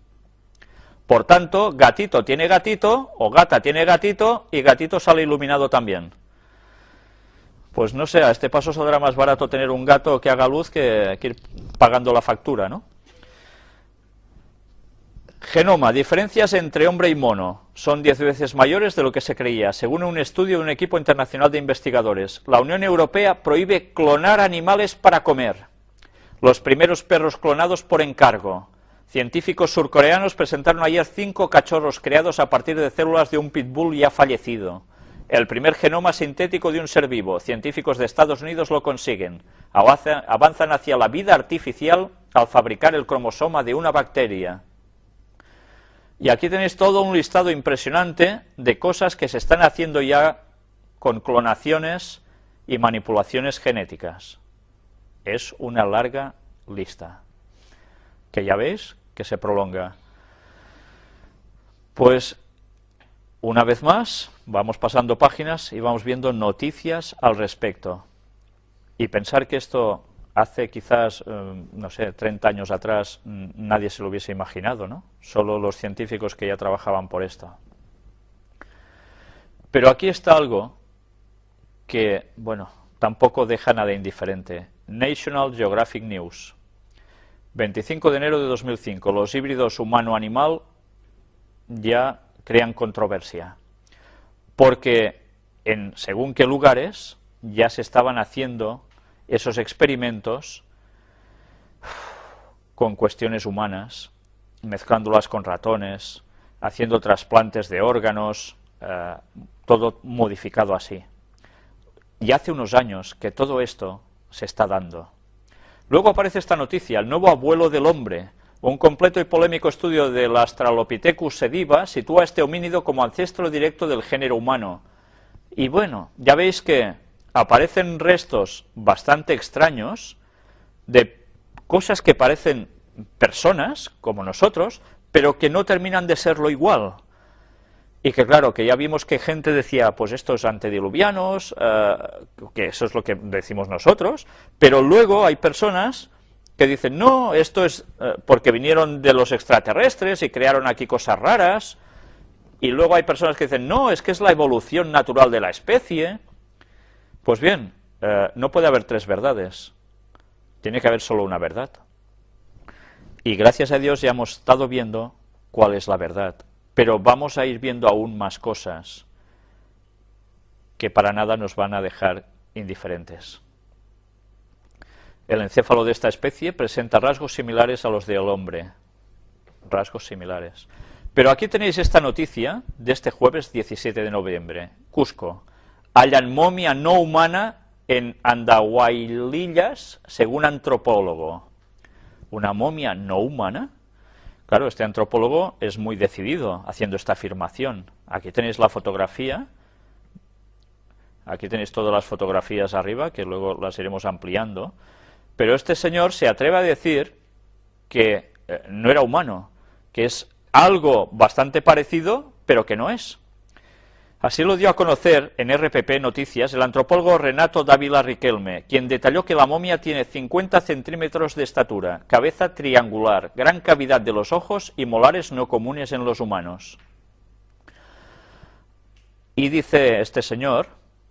Por tanto, gatito tiene gatito, o gata tiene gatito, y gatito sale iluminado también. Pues no sé, a este paso saldrá más barato tener un gato que haga luz que ir pagando la factura, ¿no? Genoma, diferencias entre hombre y mono. Son 10 veces mayores de lo que se creía, según un estudio de un equipo internacional de investigadores. La Unión Europea prohíbe clonar animales para comer. Los primeros perros clonados por encargo. Científicos surcoreanos presentaron ayer 5 cachorros creados a partir de células de un pitbull ya fallecido. El primer genoma sintético de un ser vivo. Científicos de Estados Unidos lo consiguen. Avanzan hacia la vida artificial al fabricar el cromosoma de una bacteria. Y aquí tenéis todo un listado impresionante de cosas que se están haciendo ya con clonaciones y manipulaciones genéticas. Es una larga lista, que ya veis que se prolonga. Pues, una vez más, vamos pasando páginas y vamos viendo noticias al respecto. Y pensar que esto hace quizás, no sé, 30 años atrás nadie se lo hubiese imaginado, ¿no? Solo los científicos que ya trabajaban por esto. Pero aquí está algo que, bueno, tampoco deja nada indiferente. National Geographic News. 25 de enero de 2005. Los híbridos humano-animal ya crean controversia. Porque en según qué lugares ya se estaban haciendo esos experimentos con cuestiones humanas, mezclándolas con ratones, haciendo trasplantes de órganos, todo modificado así. Y hace unos años que todo esto se está dando. Luego aparece esta noticia, el nuevo abuelo del hombre. Un completo y polémico estudio del Australopithecus sediba sitúa a este homínido como ancestro directo del género humano. Y bueno, ya veis que aparecen restos bastante extraños de cosas que parecen personas, como nosotros, pero que no terminan de serlo igual. Y que claro, que ya vimos que gente decía, pues estos antediluvianos, que eso es lo que decimos nosotros, pero luego hay personas que dicen, no, esto es porque vinieron de los extraterrestres y crearon aquí cosas raras, y luego hay personas que dicen, no, es que es la evolución natural de la especie. Pues bien, no puede haber 3 verdades, tiene que haber solo una verdad. Y gracias a Dios ya hemos estado viendo cuál es la verdad, pero vamos a ir viendo aún más cosas que para nada nos van a dejar indiferentes. El encéfalo de esta especie presenta rasgos similares a los del hombre, rasgos similares. Pero aquí tenéis esta noticia de este jueves 17 de noviembre, Cusco. Hallan momia no humana en Andahuaylillas, según antropólogo. ¿Una momia no humana? Claro, este antropólogo es muy decidido haciendo esta afirmación. Aquí tenéis la fotografía, aquí tenéis todas las fotografías arriba, que luego las iremos ampliando, pero este señor se atreve a decir que no era humano, que es algo bastante parecido, pero que no es. Así lo dio a conocer en RPP Noticias el antropólogo Renato Dávila Riquelme, quien detalló que la momia tiene 50 centímetros de estatura, cabeza triangular, gran cavidad de los ojos y molares no comunes en los humanos. Y dice este señor,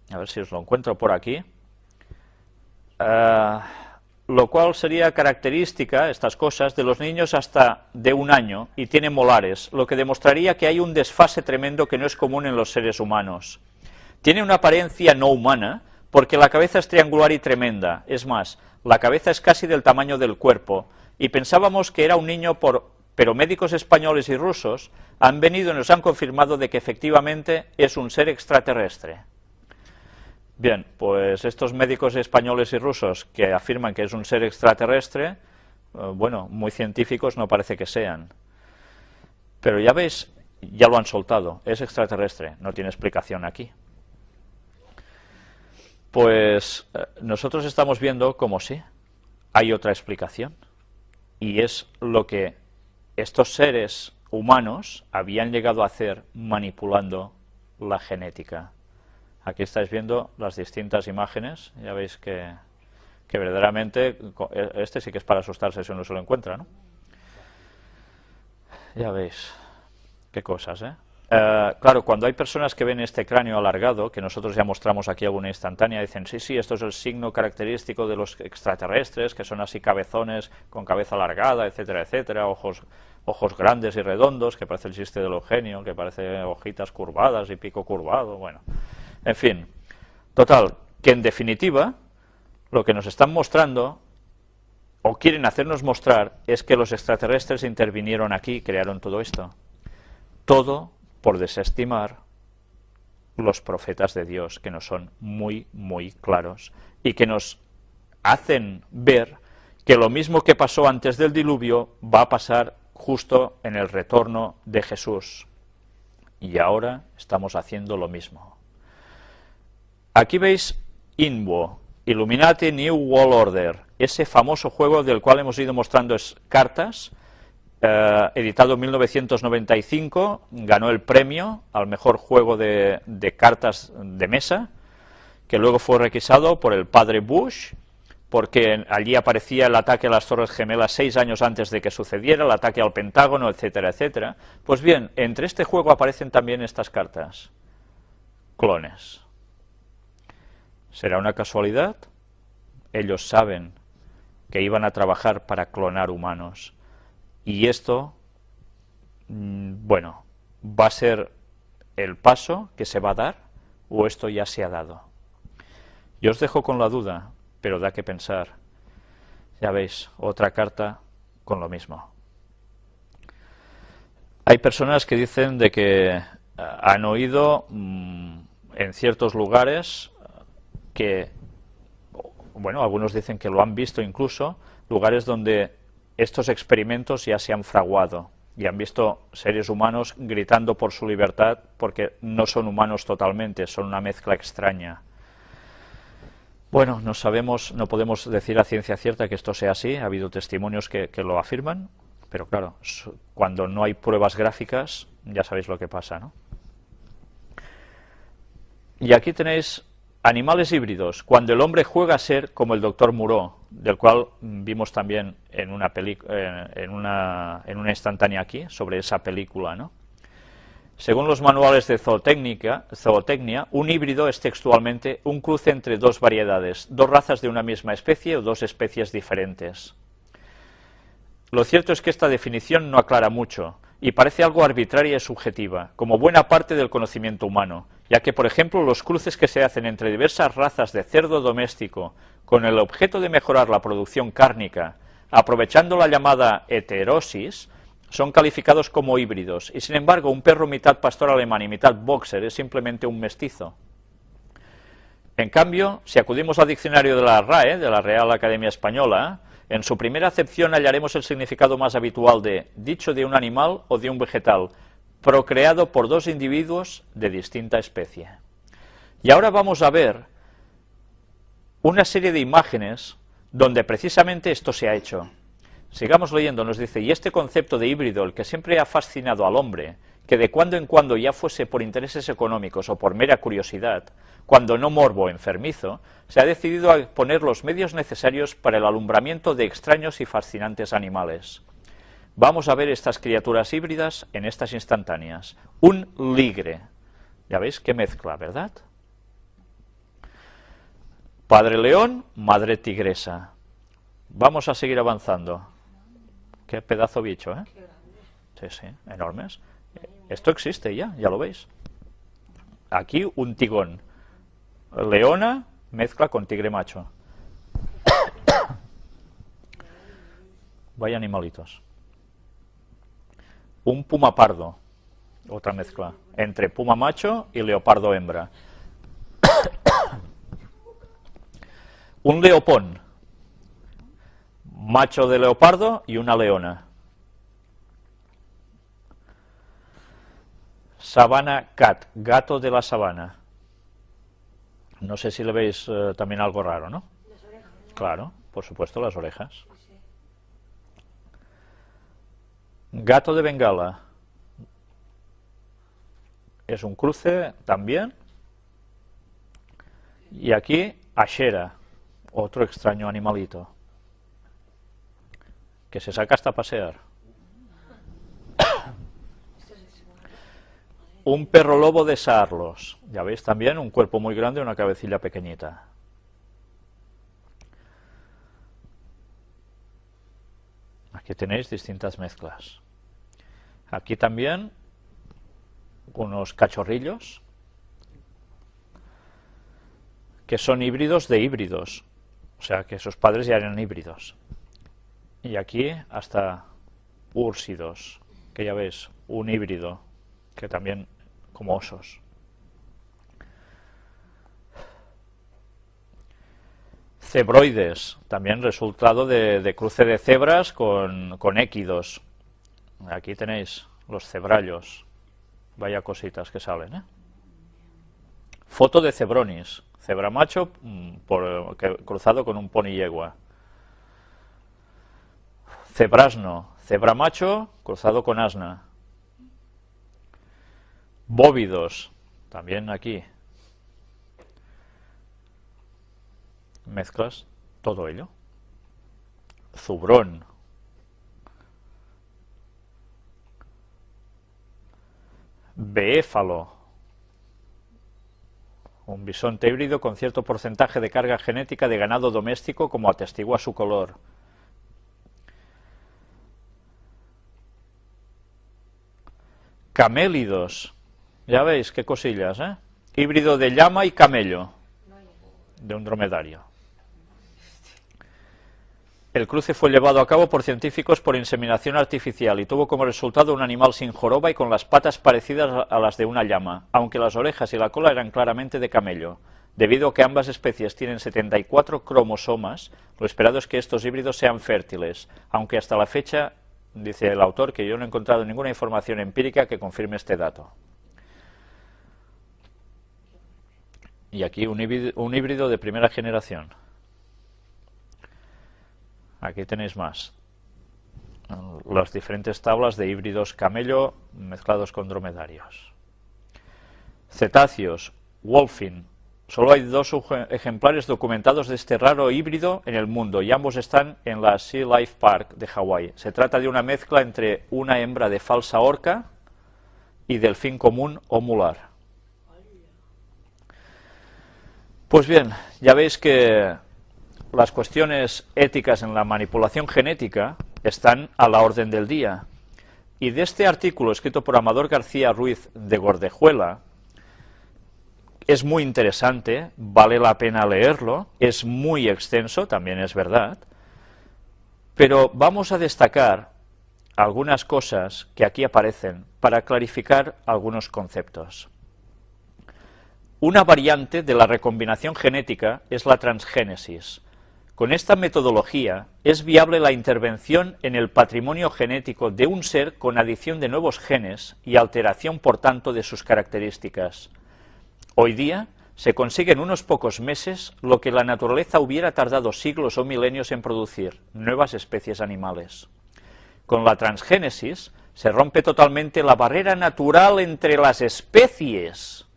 a ver si os lo encuentro por aquí, lo cual sería característica, estas cosas, de los niños hasta de 1 año, y tiene molares, lo que demostraría que hay un desfase tremendo que no es común en los seres humanos. Tiene una apariencia no humana, porque la cabeza es triangular y tremenda, es más, la cabeza es casi del tamaño del cuerpo, y pensábamos que era un niño, pero médicos españoles y rusos han venido y nos han confirmado de que efectivamente es un ser extraterrestre. Bien, pues estos médicos españoles y rusos que afirman que es un ser extraterrestre, bueno, muy científicos no parece que sean. Pero ya veis, ya lo han soltado, es extraterrestre, no tiene explicación aquí. Pues nosotros estamos viendo como sí, hay otra explicación, y es lo que estos seres humanos habían llegado a hacer manipulando la genética. Aquí estáis viendo las distintas imágenes, ya veis que verdaderamente, este sí que es para asustarse si uno se lo encuentra, ¿no? Ya veis, qué cosas, ¿eh? Claro, cuando hay personas que ven este cráneo alargado, que nosotros ya mostramos aquí alguna instantánea, dicen, sí, esto es el signo característico de los extraterrestres, que son así cabezones, con cabeza alargada, etcétera, etcétera, ojos grandes y redondos, que parece el chiste del Eugenio, que parece hojitas curvadas y pico curvado, bueno, en fin. Total, que en definitiva, lo que nos están mostrando, o quieren hacernos mostrar, es que los extraterrestres intervinieron aquí y crearon todo esto. Todo por desestimar los profetas de Dios, que nos son muy, muy claros, y que nos hacen ver que lo mismo que pasó antes del diluvio va a pasar justo en el retorno de Jesús. Y ahora estamos haciendo lo mismo. Aquí veis INWO, Illuminati New World Order, ese famoso juego del cual hemos ido mostrando cartas, editado en 1995, ganó el premio al mejor juego de cartas de mesa, que luego fue requisado por el padre Bush, porque allí aparecía el ataque a las Torres Gemelas 6 años antes de que sucediera, el ataque al Pentágono, etcétera, etcétera. Pues bien, entre este juego aparecen también estas cartas, clones. ¿Será una casualidad? Ellos saben que iban a trabajar para clonar humanos. Y esto, bueno, ¿va a ser el paso que se va a dar o esto ya se ha dado? Yo os dejo con la duda, pero da que pensar. Ya veis, otra carta con lo mismo. Hay personas que dicen de que han oído en ciertos lugares que, bueno, algunos dicen que lo han visto incluso, lugares donde estos experimentos ya se han fraguado y han visto seres humanos gritando por su libertad porque no son humanos totalmente, son una mezcla extraña. Bueno, no sabemos, no podemos decir a ciencia cierta que esto sea así, ha habido testimonios que lo afirman, pero claro, cuando no hay pruebas gráficas, ya sabéis lo que pasa, ¿no? Y aquí tenéis animales híbridos, cuando el hombre juega a ser como el doctor Moreau, del cual vimos también en una instantánea aquí, sobre esa película, ¿no? Según los manuales de zootecnia, un híbrido es textualmente un cruce entre dos variedades, dos razas de una misma especie o dos especies diferentes. Lo cierto es que esta definición no aclara mucho, y parece algo arbitraria y subjetiva, como buena parte del conocimiento humano, ya que, por ejemplo, los cruces que se hacen entre diversas razas de cerdo doméstico con el objeto de mejorar la producción cárnica, aprovechando la llamada heterosis, son calificados como híbridos, y sin embargo un perro mitad pastor alemán y mitad boxer es simplemente un mestizo. En cambio, si acudimos al diccionario de la RAE, de la Real Academia Española, en su primera acepción hallaremos el significado más habitual de dicho de un animal o de un vegetal, procreado por dos individuos de distinta especie. Y ahora vamos a ver una serie de imágenes donde precisamente esto se ha hecho. Sigamos leyendo, nos dice, y este concepto de híbrido, el que siempre ha fascinado al hombre, que de cuando en cuando ya fuese por intereses económicos o por mera curiosidad, cuando no morbo enfermizo, se ha decidido a poner los medios necesarios para el alumbramiento de extraños y fascinantes animales. Vamos a ver estas criaturas híbridas en estas instantáneas. Un ligre. Ya veis qué mezcla, ¿verdad? Padre león, madre tigresa. Vamos a seguir avanzando. Qué pedazo bicho, ¿eh? Sí, sí, enormes. Esto existe ya lo veis. Aquí un tigón. Leona mezcla con tigre macho. Vaya animalitos. Un puma pardo. Otra mezcla. Entre puma macho y leopardo hembra. Un leopón. Macho de leopardo y una leona. Sabana cat, gato de la sabana. No sé si le veis también algo raro, ¿no? Las orejas, ¿no? Claro, por supuesto, las orejas. Sí. Gato de Bengala. es un cruce también. Y aquí Ashera, otro extraño animalito, que se saca hasta pasear. Un perro lobo de Saarlos, ya veis también, un cuerpo muy grande y una cabecilla pequeñita. Aquí tenéis distintas mezclas. Aquí también unos cachorrillos que son híbridos de híbridos, o sea que sus padres ya eran híbridos. Y aquí hasta úrsidos, que ya ves, un híbrido, que también como osos. Cebroides, también resultado de cruce de cebras con équidos. Aquí tenéis los cebrallos, vaya cositas que salen, ¿eh? Foto de cebronis, cebra macho cruzado con un pony yegua. Cebrasno, cebra macho cruzado con asna. Bóvidos, también aquí. Mezclas, todo ello. Zubrón. Beéfalo. Un bisonte híbrido con cierto porcentaje de carga genética de ganado doméstico, como atestigua su color. Camélidos. Ya veis qué cosillas, ¿eh? Híbrido de llama y camello, de un dromedario. El cruce fue llevado a cabo por científicos por inseminación artificial y tuvo como resultado un animal sin joroba y con las patas parecidas a las de una llama, aunque las orejas y la cola eran claramente de camello. Debido a que ambas especies tienen 74 cromosomas, lo esperado es que estos híbridos sean fértiles, aunque hasta la fecha, dice el autor, que yo no he encontrado ninguna información empírica que confirme este dato. Y aquí un híbrido de primera generación. Aquí tenéis más. Las diferentes tablas de híbridos camello mezclados con dromedarios. Cetáceos, wolfin. Solo hay 2 ejemplares documentados de este raro híbrido en el mundo y ambos están en la Sea Life Park de Hawái. Se trata de una mezcla entre una hembra de falsa orca y delfín común o mular. Pues bien, ya veis que las cuestiones éticas en la manipulación genética están a la orden del día. Y de este artículo escrito por Amador García Ruiz de Gordejuela, es muy interesante, vale la pena leerlo, es muy extenso, también es verdad, pero vamos a destacar algunas cosas que aquí aparecen para clarificar algunos conceptos. Una variante de la recombinación genética es la transgénesis. Con esta metodología es viable la intervención en el patrimonio genético de un ser con adición de nuevos genes y alteración, por tanto, de sus características. Hoy día se consigue en unos pocos meses lo que la naturaleza hubiera tardado siglos o milenios en producir, nuevas especies animales. Con la transgénesis se rompe totalmente la barrera natural entre las especies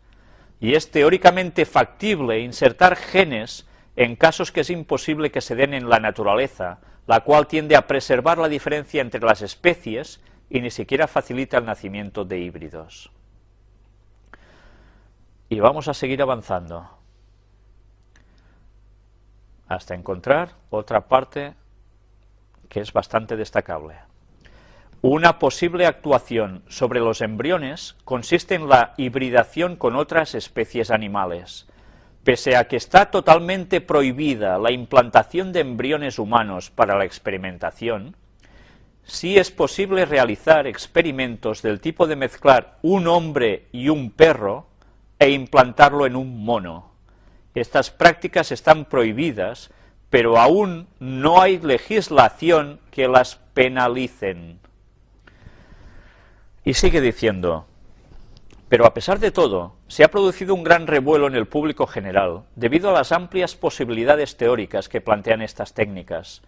y es teóricamente factible insertar genes en casos que es imposible que se den en la naturaleza, la cual tiende a preservar la diferencia entre las especies y ni siquiera facilita el nacimiento de híbridos. Y vamos a seguir avanzando hasta encontrar otra parte que es bastante destacable. Una posible actuación sobre los embriones consiste en la hibridación con otras especies animales. Pese a que está totalmente prohibida la implantación de embriones humanos para la experimentación, sí es posible realizar experimentos del tipo de mezclar un hombre y un perro e implantarlo en un mono. Estas prácticas están prohibidas, pero aún no hay legislación que las penalicen. Y sigue diciendo, pero a pesar de todo, se ha producido un gran revuelo en el público general, debido a las amplias posibilidades teóricas que plantean estas técnicas.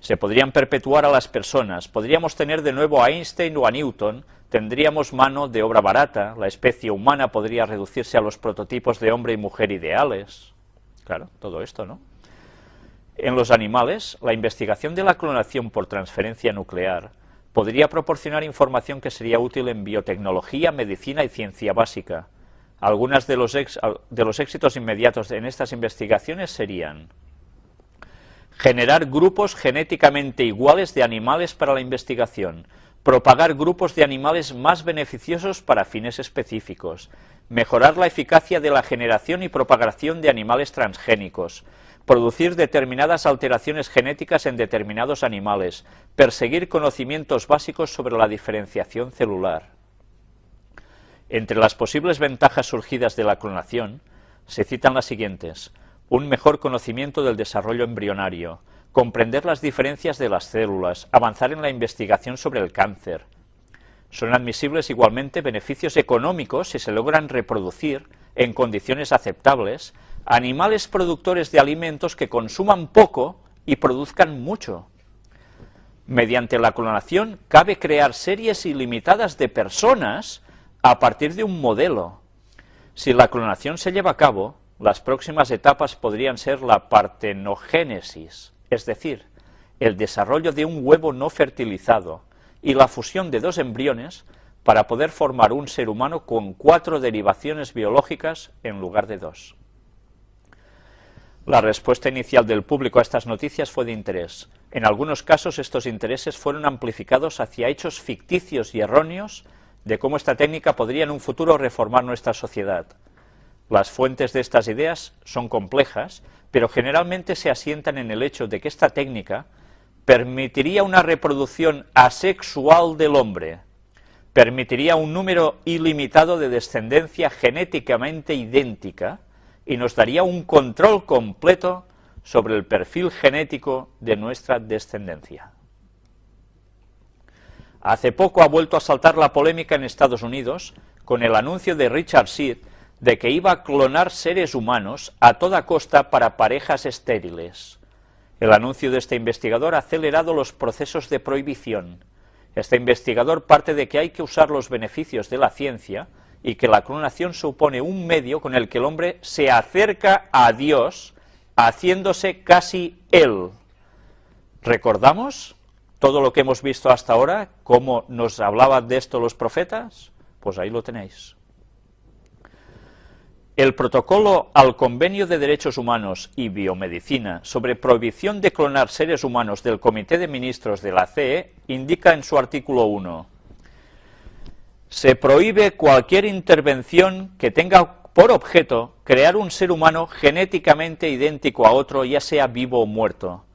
Se podrían perpetuar a las personas, podríamos tener de nuevo a Einstein o a Newton, tendríamos mano de obra barata, la especie humana podría reducirse a los prototipos de hombre y mujer ideales. Claro, todo esto, ¿no? En los animales, la investigación de la clonación por transferencia nuclear podría proporcionar información que sería útil en biotecnología, medicina y ciencia básica. Algunos de los éxitos inmediatos en estas investigaciones serían: generar grupos genéticamente iguales de animales para la investigación, propagar grupos de animales más beneficiosos para fines específicos, mejorar la eficacia de la generación y propagación de animales transgénicos, producir determinadas alteraciones genéticas en determinados animales, perseguir conocimientos básicos sobre la diferenciación celular. Entre las posibles ventajas surgidas de la clonación, se citan las siguientes: un mejor conocimiento del desarrollo embrionario, comprender las diferencias de las células, avanzar en la investigación sobre el cáncer. Son admisibles igualmente beneficios económicos si se logran reproducir, en condiciones aceptables, animales productores de alimentos que consuman poco y produzcan mucho. Mediante la clonación cabe crear series ilimitadas de personas a partir de un modelo. Si la clonación se lleva a cabo, las próximas etapas podrían ser la partenogénesis, es decir, el desarrollo de un huevo no fertilizado y la fusión de 2 embriones para poder formar un ser humano con 4 derivaciones biológicas en lugar de 2. La respuesta inicial del público a estas noticias fue de interés. En algunos casos estos intereses fueron amplificados hacia hechos ficticios y erróneos de cómo esta técnica podría en un futuro reformar nuestra sociedad. Las fuentes de estas ideas son complejas, pero generalmente se asientan en el hecho de que esta técnica permitiría una reproducción asexual del hombre, permitiría un número ilimitado de descendencia genéticamente idéntica y nos daría un control completo sobre el perfil genético de nuestra descendencia. Hace poco ha vuelto a saltar la polémica en Estados Unidos con el anuncio de Richard Seed de que iba a clonar seres humanos a toda costa para parejas estériles. El anuncio de este investigador ha acelerado los procesos de prohibición. Este investigador parte de que hay que usar los beneficios de la ciencia y que la clonación supone un medio con el que el hombre se acerca a Dios, haciéndose casi Él. ¿Recordamos todo lo que hemos visto hasta ahora? ¿Cómo nos hablaban de esto los profetas? Pues ahí lo tenéis. El protocolo al Convenio de Derechos Humanos y Biomedicina sobre prohibición de clonar seres humanos del Comité de Ministros de la CE indica en su artículo 1: se prohíbe cualquier intervención que tenga por objeto crear un ser humano genéticamente idéntico a otro, ya sea vivo o muerto.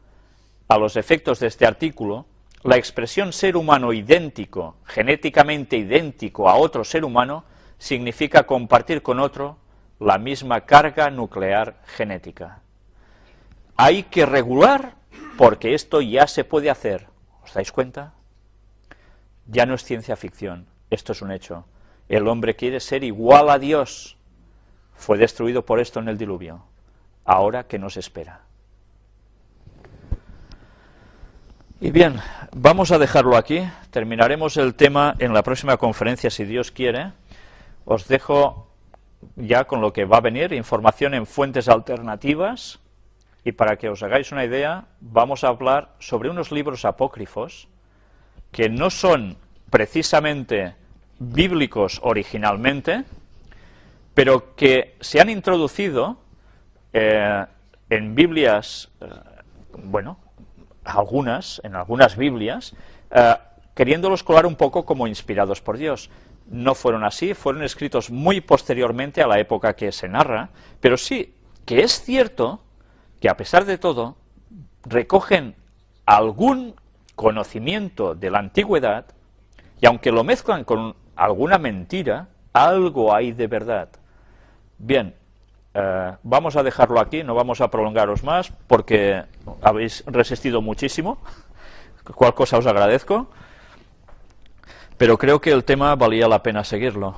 A los efectos de este artículo, la expresión ser humano idéntico, genéticamente idéntico a otro ser humano, significa compartir con otro la misma carga nuclear genética. Hay que regular porque esto ya se puede hacer. ¿Os dais cuenta? Ya no es ciencia ficción, esto es un hecho. El hombre quiere ser igual a Dios. Fue destruido por esto en el diluvio. Ahora, ¿qué nos espera? Y bien, vamos a dejarlo aquí. Terminaremos el tema en la próxima conferencia, si Dios quiere. Os dejo ya con lo que va a venir, información en fuentes alternativas, y para que os hagáis una idea, vamos a hablar sobre unos libros apócrifos que no son precisamente bíblicos originalmente, pero que se han introducido en Biblias, en algunas Biblias, queriéndolos colar un poco como inspirados por Dios. No fueron así, fueron escritos muy posteriormente a la época que se narra, pero sí que es cierto que a pesar de todo recogen algún conocimiento de la antigüedad y aunque lo mezclan con alguna mentira, algo hay de verdad. Bien, vamos a dejarlo aquí, no vamos a prolongaros más porque habéis resistido muchísimo, cual cosa os agradezco. Pero creo que el tema valía la pena seguirlo.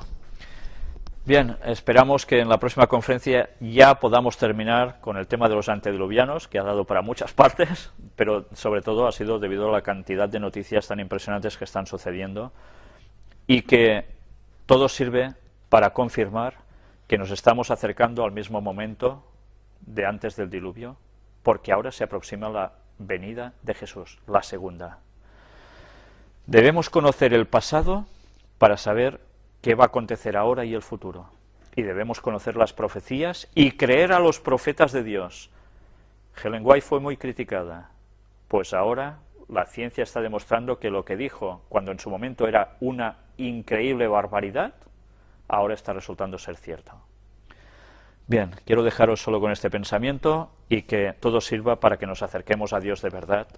Bien, esperamos que en la próxima conferencia ya podamos terminar con el tema de los antediluvianos, que ha dado para muchas partes, pero sobre todo ha sido debido a la cantidad de noticias tan impresionantes que están sucediendo y que todo sirve para confirmar que nos estamos acercando al mismo momento de antes del diluvio, porque ahora se aproxima la venida de Jesús, la segunda. Debemos conocer el pasado para saber qué va a acontecer ahora y el futuro. Y debemos conocer las profecías y creer a los profetas de Dios. Ellen White fue muy criticada, pues ahora la ciencia está demostrando que lo que dijo cuando en su momento era una increíble barbaridad, ahora está resultando ser cierto. Bien, quiero dejaros solo con este pensamiento y que todo sirva para que nos acerquemos a Dios de verdad,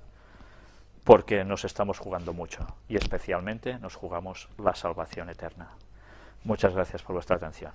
porque nos estamos jugando mucho y especialmente nos jugamos la salvación eterna. Muchas gracias por vuestra atención.